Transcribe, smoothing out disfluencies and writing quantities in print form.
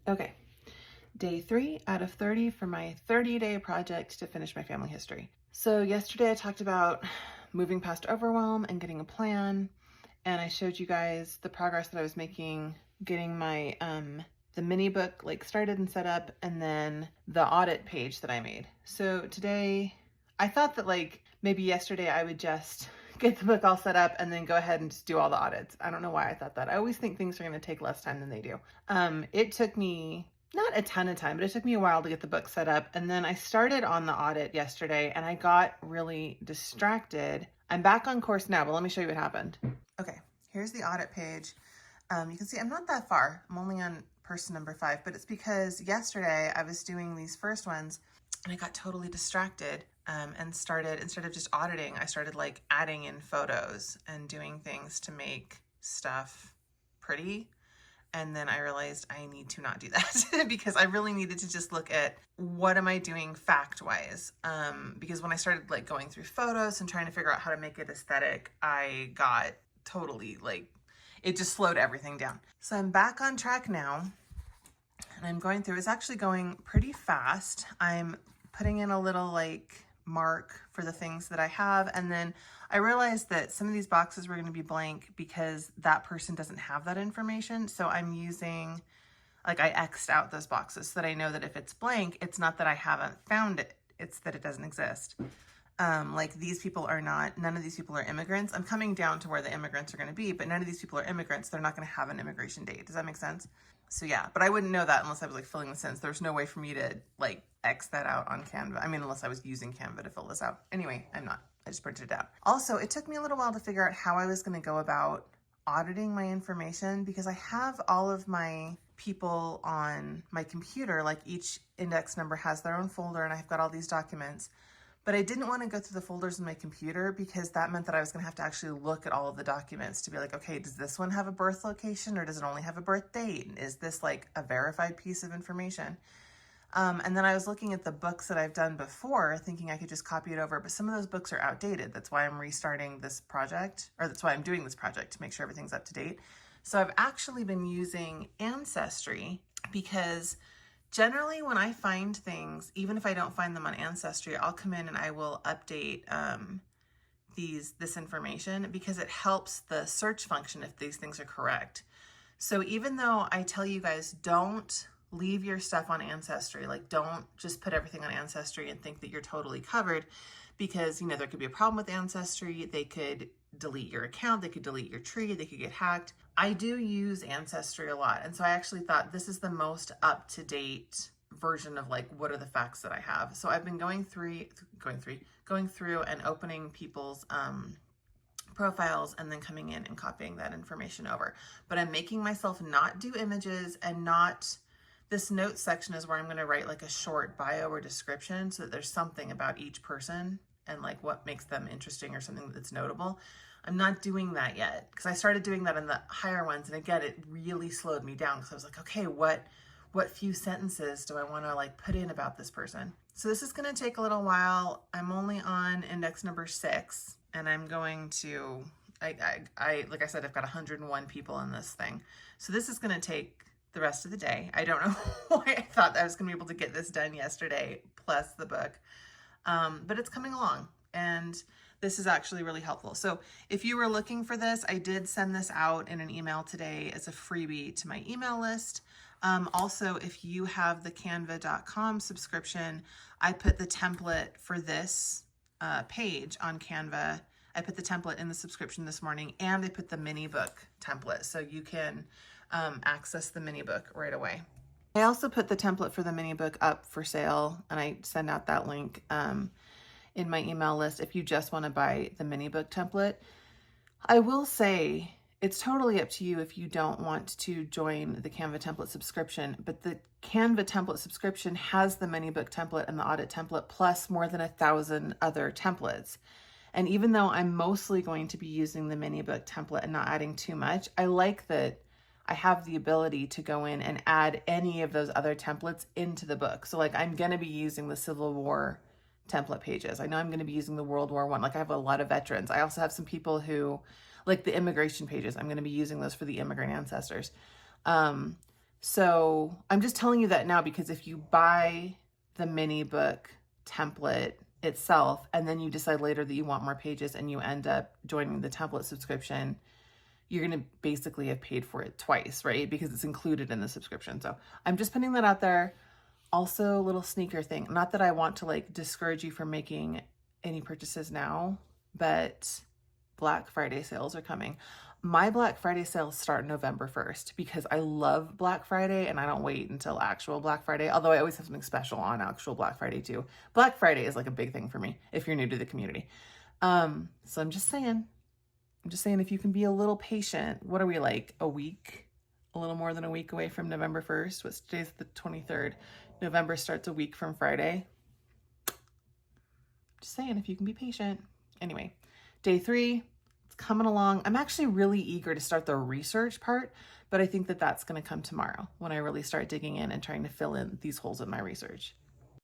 Okay, day 3 out of 30 for my 30-day project to finish my family history. So yesterday I talked about moving past overwhelm and getting a plan, and I showed you guys the progress that I was making getting my the mini book like started and set up, and then the audit page that I made. So today I thought that like maybe yesterday I would just get the book all set up and then go ahead and just do all the audits. I don't know why I thought that. I always think things are going to take less time than they do. It took me not a ton of time, but it took me a while to get the book set up. And then I started on the audit yesterday and I got really distracted. I'm back on course now, but let me show you what happened. Okay, here's the audit page. You can see I'm not that far. I'm only on person number 5, but it's because yesterday I was doing these first ones and I got totally distracted and started, instead of just auditing, I started like adding in photos and doing things to make stuff pretty. And then I realized I need to not do that because I really needed to just look at what am I doing fact-wise. Because when I started like going through photos and trying to figure out how to make it aesthetic, I got totally like, it just slowed everything down. So I'm back on track now and I'm going through, it's actually going pretty fast. I'm putting in a little like mark for the things that I have. And then I realized that some of these boxes were going to be blank because that person doesn't have that information. So I'm using, like I X'd out those boxes so that I know that if it's blank, it's not that I haven't found it, it's that it doesn't exist. Like these people are not, none of these people are immigrants. I'm coming down to where the immigrants are going to be, but none of these people are immigrants. They're not going to have an immigration date. Does that make sense? So yeah, but I wouldn't know that unless I was like filling this in. So there's no way for me to like X that out on Canva. I mean, unless I was using Canva to fill this out. Anyway, I'm not. I just printed it out. Also, it took me a little while to figure out how I was going to go about auditing my information because I have all of my people on my computer, like each index number has their own folder and I've got all these documents. But I didn't want to go through the folders in my computer because that meant that I was going to have to actually look at all of the documents to be like, okay, does this one have a birth location or does it only have a birth date? Is this like a verified piece of information? And then I was looking at the books that I've done before thinking I could just copy it over, but some of those books are outdated. That's why I'm restarting this project, or that's why I'm doing this project to make sure everything's up to date. So I've actually been using Ancestry because generally when I find things, even if I don't find them on Ancestry, I'll come in and I will update this information because it helps the search function if these things are correct. So even though I tell you guys don't leave your stuff on Ancestry, like don't just put everything on Ancestry and think that you're totally covered because, you know, there could be a problem with Ancestry. They could delete your account, they could delete your tree, they could get hacked. I do use Ancestry a lot. And so I actually thought this is the most up-to-date version of like, what are the facts that I have? So I've been going through and opening people's profiles and then coming in and copying that information over. But I'm making myself not do images and not, this notes section is where I'm going to write like a short bio or description so that there's something about each person and like what makes them interesting or something that's notable. I'm not doing that yet because I started doing that in the higher ones. And again, it really slowed me down because I was like, okay, what few sentences do I want to like put in about this person? So this is going to take a little while. I'm only on index number 6 and I'm going to, like I said, I've got 101 people in this thing. So this is going to take the rest of the day. I don't know why I thought I was going to be able to get this done yesterday plus the book. But it's coming along and this is actually really helpful. So if you were looking for this, I did send this out in an email today as a freebie to my email list. Also, if you have the canva.com subscription, I put the template for this page on Canva. I put the template in the subscription this morning and I put the mini book template so you can access the mini book right away. I also put the template for the mini book up for sale and I send out that link in my email list if you just want to buy the mini book template. I will say it's totally up to you if you don't want to join the Canva template subscription, but the Canva template subscription has the mini book template and the audit template plus more than 1,000 other templates. And even though I'm mostly going to be using the mini book template and not adding too much, I like that I have the ability to go in and add any of those other templates into the book. So like I'm going to be using the Civil War template pages. I know I'm going to be using the World War I. Like I have a lot of veterans. I also have some people who like the immigration pages. I'm going to be using those for the immigrant ancestors. So I'm just telling you that now because if you buy the mini book template itself and then you decide later that you want more pages and you end up joining the template subscription, you're going to basically have paid for it twice, right? Because it's included in the subscription. So I'm just putting that out there. Also, a little sneaker thing. Not that I want to like discourage you from making any purchases now, but Black Friday sales are coming. My Black Friday sales start November 1st because I love Black Friday and I don't wait until actual Black Friday, although I always have something special on actual Black Friday too. Black Friday is like a big thing for me if you're new to the community. So I'm just saying if you can be a little patient. What are we, like a week, a little more than a week away from November 1st? What's today's the 23rd? November starts a week from Friday. Just saying, if you can be patient. Anyway, day 3, it's coming along. I'm actually really eager to start the research part, but I think that that's going to come tomorrow when I really start digging in and trying to fill in these holes in my research.